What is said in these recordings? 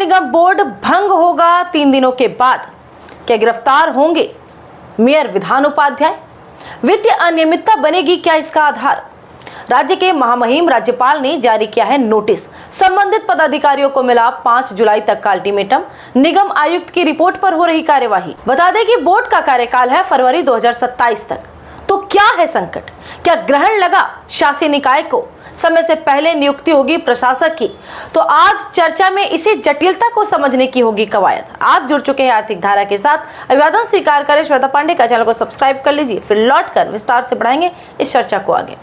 निगम board भंग होगा 3 दिनों के बाद। क्या गिरफ्तार होंगे मेयर विधान उपाध्याय? वित्तीय अनियमितता बनेगी क्या इसका आधार? राज्य के महामहिम राज्यपाल ने जारी किया है नोटिस। संबंधित पदाधिकारियों को मिला 5 जुलाई तक का अल्टीमेटम। निगम आयुक्त की रिपोर्ट पर हो रही कार्यवाही। बता दें कि बोर्ड का कार्यकाल है फरवरी 2027 तक। तो क्या है संकट? क्या ग्रहण लगा शासी निकाय को? समय से पहले नियुक्ति होगी प्रशासक की। तो आज चर्चा में इसी जटिलता को समझने की होगी कवायद। आप जुड़ चुके हैं आर्थिक धारा के साथ। अभिवादन स्वीकार करें श्वेता पांडे का चैनल को सब्सक्राइब कर लीजिए, फिर लौटकर विस्तार से बढ़ाएंगे इस चर्चा को आगे।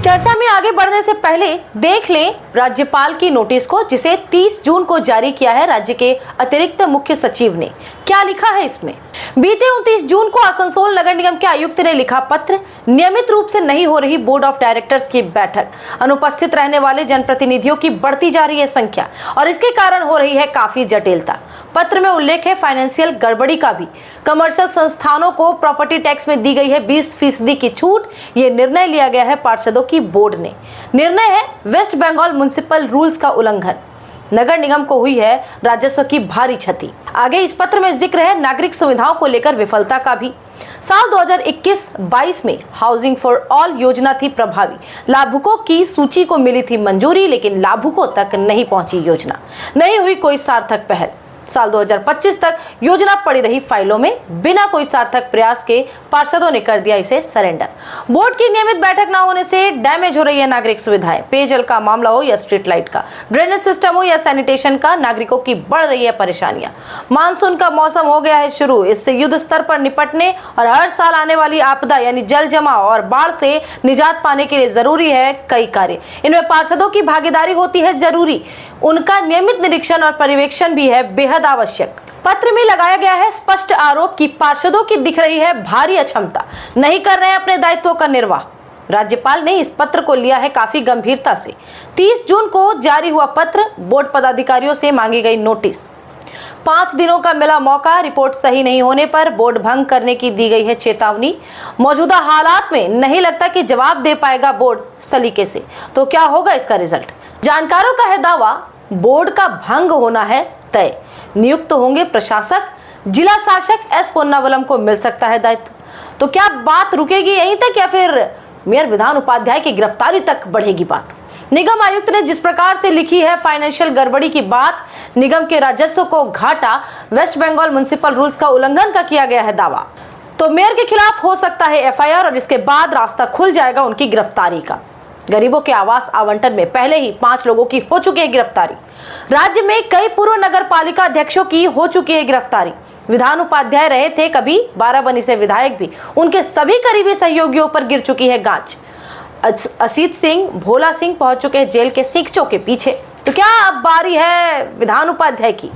चर्चा में आगे बढ़ने से पहले देख लें राज्यपाल की नोटिस को, जिसे 30 जून को जारी किया है राज्य के अतिरिक्त मुख्य सचिव ने। क्या लिखा है इसमें? बीते 29 जून को आसनसोल नगर निगम के आयुक्त ने लिखा पत्र। नियमित रूप से नहीं हो रही बोर्ड ऑफ डायरेक्टर्स की बैठक, अनुपस्थित रहने वाले जनप्रतिनिधियों की बढ़ती जा रही है संख्या और इसके कारण हो रही है काफी जटिलता। पत्र में उल्लेख है फाइनेंशियल गड़बड़ी का भी। कमर्शियल संस्थानों को प्रॉपर्टी टैक्स में दी गई है 20% की छूट। ये निर्णय लिया गया है पार्षदों की बोर्ड ने। निर्णय है वेस्ट बंगाल म्युनिसिपल रूल्स का उल्लंघन। नगर निगम को हुई है राजस्व की भारी क्षति। आगे इस पत्र में जिक्र है नागरिक सुविधाओं को लेकर विफलता का भी। साल 2021-22 में हाउसिंग फॉर ऑल योजना थी प्रभावी। लाभुकों की सूची को मिली थी मंजूरी, लेकिन लाभुकों तक नहीं पहुंची योजना। नहीं हुई कोई सार्थक पहल। साल 2025 तक योजना पड़ी रही फाइलों में। बिना कोई सार्थक प्रयास के पार्षदों ने कर दिया इसे सरेंडर। बोर्ड की नियमित बैठक न होने से डैमेज हो रही है नागरिक सुविधाएं। पेयजल का मामला हो या स्ट्रीट लाइट का, ड्रेनेज सिस्टम हो या सैनिटेशन का, नागरिकों की बढ़ रही है परेशानियां। मानसून का मौसम हो गया है शुरू। इससे युद्ध स्तर पर निपटने और हर साल आने वाली आपदा यानी जल जमाव और बाढ़ से निजात पाने के लिए जरूरी है कई कार्य। इनमें पार्षदों की भागीदारी होती है जरूरी। उनका नियमित निरीक्षण और पर्यवेक्षण भी है बेहद आवश्यक। पत्र में लगाया गया है स्पष्ट आरोप कि पार्षदों की दिख रही है भारी अक्षमता, नहीं कर रहे हैं अपने दायित्वों का निर्वाह। राज्यपाल ने इस पत्र को लिया है काफी गंभीरता से। 30 जून को जारी हुआ पत्र, बोर्ड पदाधिकारियों से मांगी गई नोटिस। 5 दिनों का मिला मौका। रिपोर्ट सही नहीं होने पर बोर्ड भंग करने की दी गई है चेतावनी। मौजूदा हालात में नहीं लगता कि जवाब दे पाएगा बोर्ड सलीके से। तो क्या होगा इसका रिजल्ट? जानकारों का है दावा, बोर्ड का भंग होना है तय। नियुक्त होंगे प्रशासक। जिला शासक एस पोन्नावलम को मिल सकता है दायित्व। तो क्या बात रुकेगी यहीं तक या फिर मेयर विधान उपाध्याय की गिरफ्तारी तक बढ़ेगी बात? निगम आयुक्त ने जिस प्रकार से लिखी है फाइनेंशियल गड़बड़ी की बात, निगम के राजस्व को घाटा, वेस्ट बंगाल म्युनिसिपल रूल्स का उल्लंघन का किया गया है दावा। तो मेयर के खिलाफ हो सकता है एफआईआर और इसके बाद रास्ता खुल जाएगा उनकी गिरफ्तारी का। गरीबों के आवास आवंटन में पहले ही 5 लोगों की हो चुकी है गिरफ्तारी। राज्य में कई पूर्व नगर पालिका अध्यक्षों की हो चुकी है गिरफ्तारी। विधान उपाध्याय रहे थे कभी 12 बनी से विधायक भी, उनके सभी करीबी सहयोगियों पर गिर चुकी है गांच। असीत सिंह, भोला सिंह पहुंच चुके हैं जेल के सीखचों के पीछे। तो क्या अब बारी है विधान उपाध्याय की?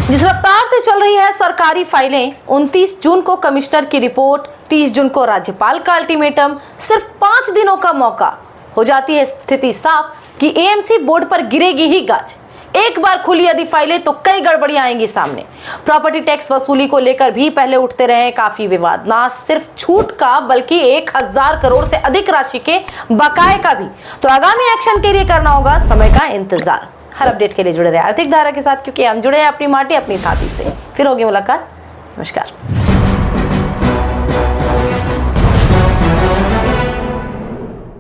जिस रफ्तार से चल रही है सरकारी फाइलें, 29 जून को कमिश्नर की रिपोर्ट, 30 जून को राज्यपाल का अल्टीमेटम, सिर्फ 5 दिनों का मौका, हो जाती है स्थिति साफ कि एएमसी बोर्ड पर गिरेगी ही गाज। एक बार खुली यदि फाइलें तो कई गड़बड़ियां आएंगी सामने। प्रॉपर्टी टैक्स वसूली को लेकर भी पहले उठते रहे काफी विवाद, ना सिर्फ छूट का बल्कि 1000 करोड़ से अधिक राशि के बकाये का भी। तो आगामी एक्शन के लिए करना होगा समय का इंतजार। हर अपडेट के लिए जुड़े रहे आर्थिक धारा के साथ, क्योंकि हम जुड़े हैं अपनी माटी अपनी थाती से। फिर होगी मुलाकात। नमस्कार।